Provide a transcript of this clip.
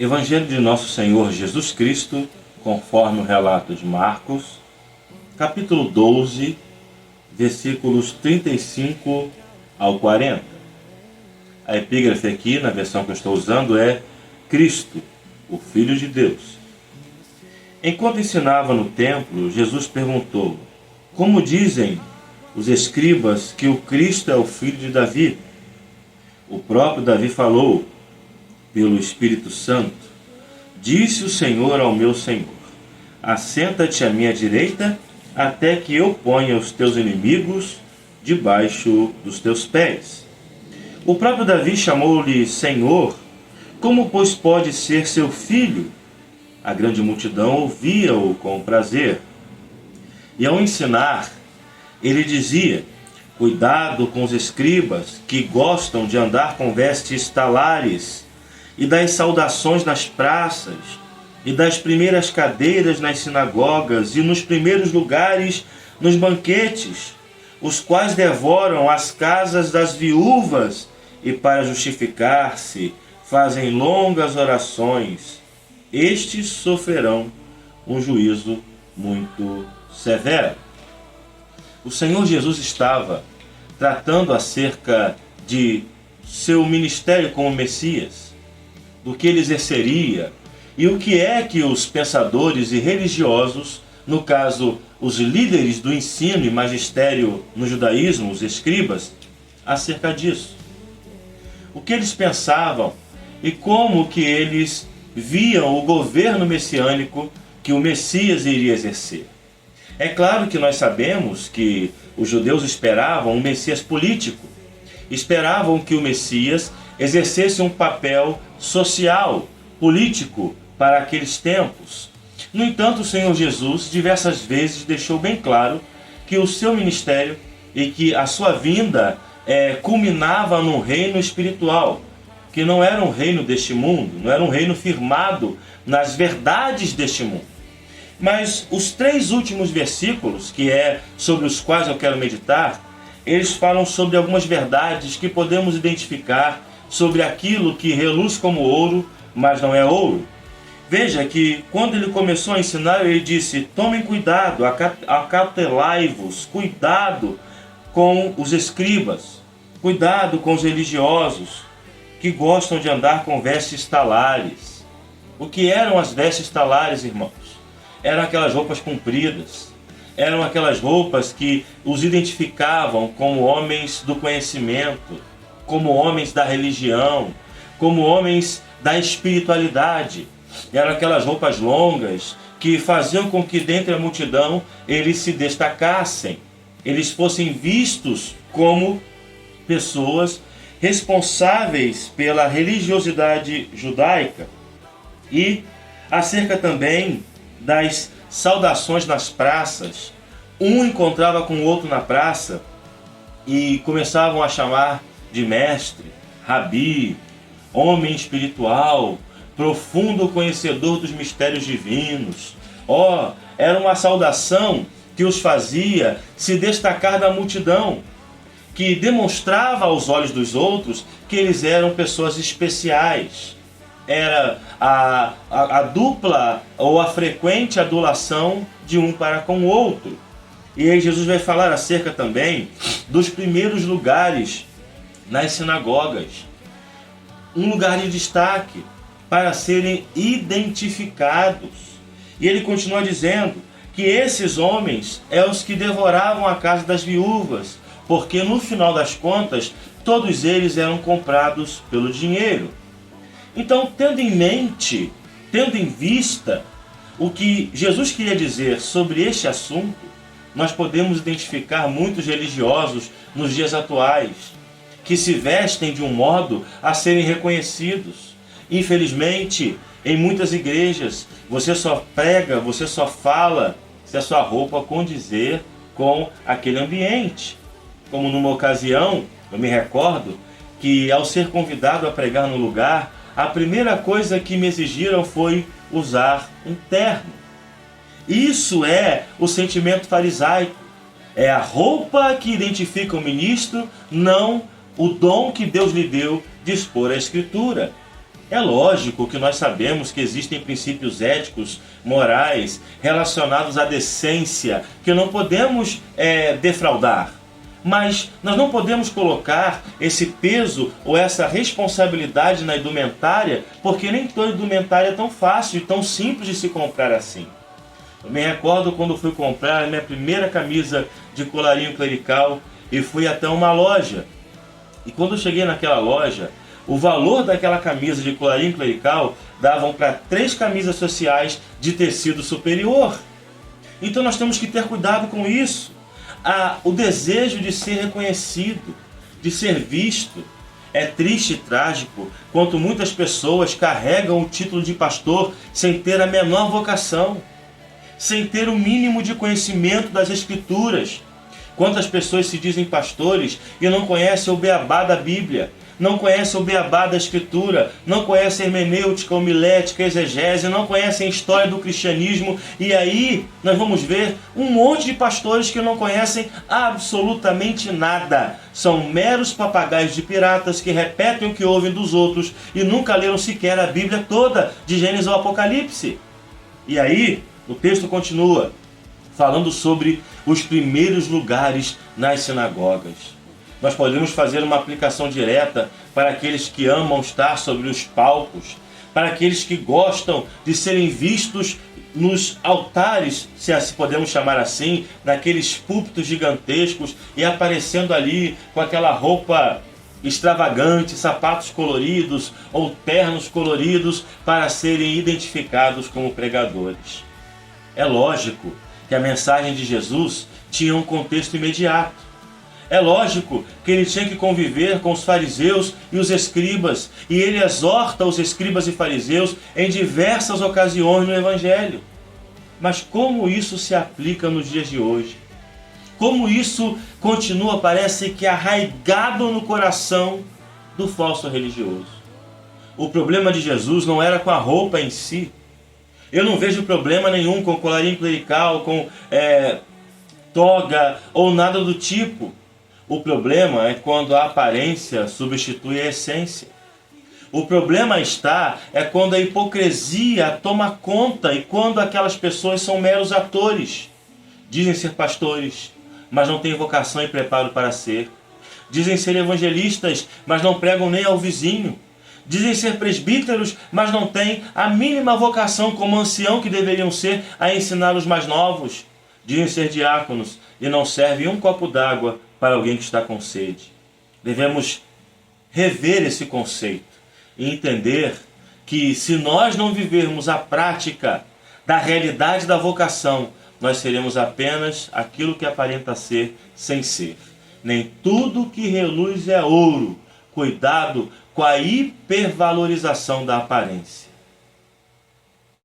Evangelho de Nosso Senhor Jesus Cristo, conforme o relato de Marcos, capítulo 12, versículos 35 ao 40. A epígrafe aqui, na versão que eu estou usando, é Cristo, o Filho de Deus. Enquanto ensinava no templo, Jesus perguntou: como dizem os escribas que o Cristo é o filho de Davi? O próprio Davi falou pelo Espírito Santo: disse o Senhor ao meu Senhor: assenta-te à minha direita, até que eu ponha os teus inimigos debaixo dos teus pés. O próprio Davi chamou-lhe Senhor. Como, pois, pode ser seu filho? A grande multidão ouvia-o com prazer. E ao ensinar, ele dizia: cuidado com os escribas, que gostam de andar com vestes talares, e das saudações nas praças, e das primeiras cadeiras nas sinagogas, e nos primeiros lugares nos banquetes, os quais devoram as casas das viúvas, e para justificar-se fazem longas orações. Estes sofrerão um juízo muito severo. O Senhor Jesus estava tratando acerca de seu ministério como Messias, do que ele exerceria e o que é que os pensadores e religiosos, no caso os líderes do ensino e magistério no judaísmo, os escribas, acerca disso. O que eles pensavam e como que eles viam o governo messiânico que o Messias iria exercer. É claro que nós sabemos que os judeus esperavam um Messias político, esperavam que o Messias exercesse um papel social, político para aqueles tempos. No entanto, o Senhor Jesus diversas vezes deixou bem claro que o seu ministério e que a sua vinda culminava num reino espiritual, que não era um reino deste mundo, não era um reino firmado nas verdades deste mundo. Mas os 3 últimos versículos, que é sobre os quais eu quero meditar, eles falam sobre algumas verdades que podemos identificar sobre aquilo que reluz como ouro, mas não é ouro. Veja que quando ele começou a ensinar, ele disse: tomem cuidado, acautelai-vos, cuidado com os escribas, cuidado com os religiosos, que gostam de andar com vestes talares. O que eram as vestes talares, irmãos? Eram aquelas roupas compridas, eram aquelas roupas que os identificavam como homens do conhecimento, como homens da religião, como homens da espiritualidade. Eram aquelas roupas longas que faziam com que dentre a multidão eles se destacassem, eles fossem vistos como pessoas responsáveis pela religiosidade judaica. E acerca também das saudações nas praças, um encontrava com o outro na praça e começavam a chamar de mestre, rabi, homem espiritual, profundo conhecedor dos mistérios divinos. Era uma saudação que os fazia se destacar da multidão, que demonstrava aos olhos dos outros que eles eram pessoas especiais. Era a dupla ou a frequente adulação de um para com o outro. E aí Jesus vai falar acerca também dos primeiros lugares nas sinagogas. Um lugar de destaque para serem identificados. E ele continua dizendo que esses homens são os que devoravam a casa das viúvas, porque no final das contas, todos eles eram comprados pelo dinheiro. Então, tendo em mente, tendo em vista o que Jesus queria dizer sobre este assunto, nós podemos identificar muitos religiosos nos dias atuais, que se vestem de um modo a serem reconhecidos. Infelizmente, em muitas igrejas, você só prega, você só fala se a sua roupa condizer com aquele ambiente. Como numa ocasião, eu me recordo que ao ser convidado a pregar no lugar, a primeira coisa que me exigiram foi usar um terno. Isso é o sentimento farisaico. É a roupa que identifica o ministro, não o dom que Deus lhe deu de expor a Escritura. É lógico que nós sabemos que existem princípios éticos, morais, relacionados à decência, que não podemos defraudar. Mas nós não podemos colocar esse peso ou essa responsabilidade na indumentária, porque nem toda indumentária é tão fácil e tão simples de se comprar assim. Eu me recordo quando fui comprar a minha primeira camisa de colarinho clerical e fui até uma loja. E quando eu cheguei naquela loja, o valor daquela camisa de colarinho clerical davam para 3 camisas sociais de tecido superior. Então nós temos que ter cuidado com isso. O desejo de ser reconhecido, de ser visto. É triste e trágico quanto muitas pessoas carregam o título de pastor sem ter a menor vocação, sem ter o mínimo de conhecimento das Escrituras. Quantas pessoas se dizem pastores e não conhecem o beabá da Bíblia, não conhecem o beabá da Escritura, não conhecem hermenêutica, homilética, exegese, não conhecem a história do cristianismo. E aí nós vamos ver um monte de pastores que não conhecem absolutamente nada. São meros papagaios de piratas que repetem o que ouvem dos outros e nunca leram sequer a Bíblia toda, de Gênesis ao Apocalipse. E aí o texto continua falando sobre os primeiros lugares nas sinagogas. Nós podemos fazer uma aplicação direta para aqueles que amam estar sobre os palcos, para aqueles que gostam de serem vistos nos altares, se assim podemos chamar assim, naqueles púlpitos gigantescos e aparecendo ali com aquela roupa extravagante, sapatos coloridos ou ternos coloridos para serem identificados como pregadores. É lógico que a mensagem de Jesus tinha um contexto imediato. É lógico que ele tinha que conviver com os fariseus e os escribas, e ele exorta os escribas e fariseus em diversas ocasiões no Evangelho. Mas como isso se aplica nos dias de hoje? Como isso continua, parece que arraigado no coração do falso religioso? O problema de Jesus não era com a roupa em si. Eu não vejo problema nenhum com colarinho clerical, com toga ou nada do tipo. O problema é quando a aparência substitui a essência. O problema é quando a hipocrisia toma conta e quando aquelas pessoas são meros atores. Dizem ser pastores, mas não têm vocação e preparo para ser. Dizem ser evangelistas, mas não pregam nem ao vizinho. Dizem ser presbíteros, mas não têm a mínima vocação como ancião que deveriam ser a ensinar os mais novos. Dizem ser diáconos e não servem um copo d'água para alguém que está com sede. Devemos rever esse conceito e entender que se nós não vivermos a prática da realidade da vocação, nós seremos apenas aquilo que aparenta ser sem ser. Nem tudo que reluz é ouro. Cuidado com a hipervalorização da aparência.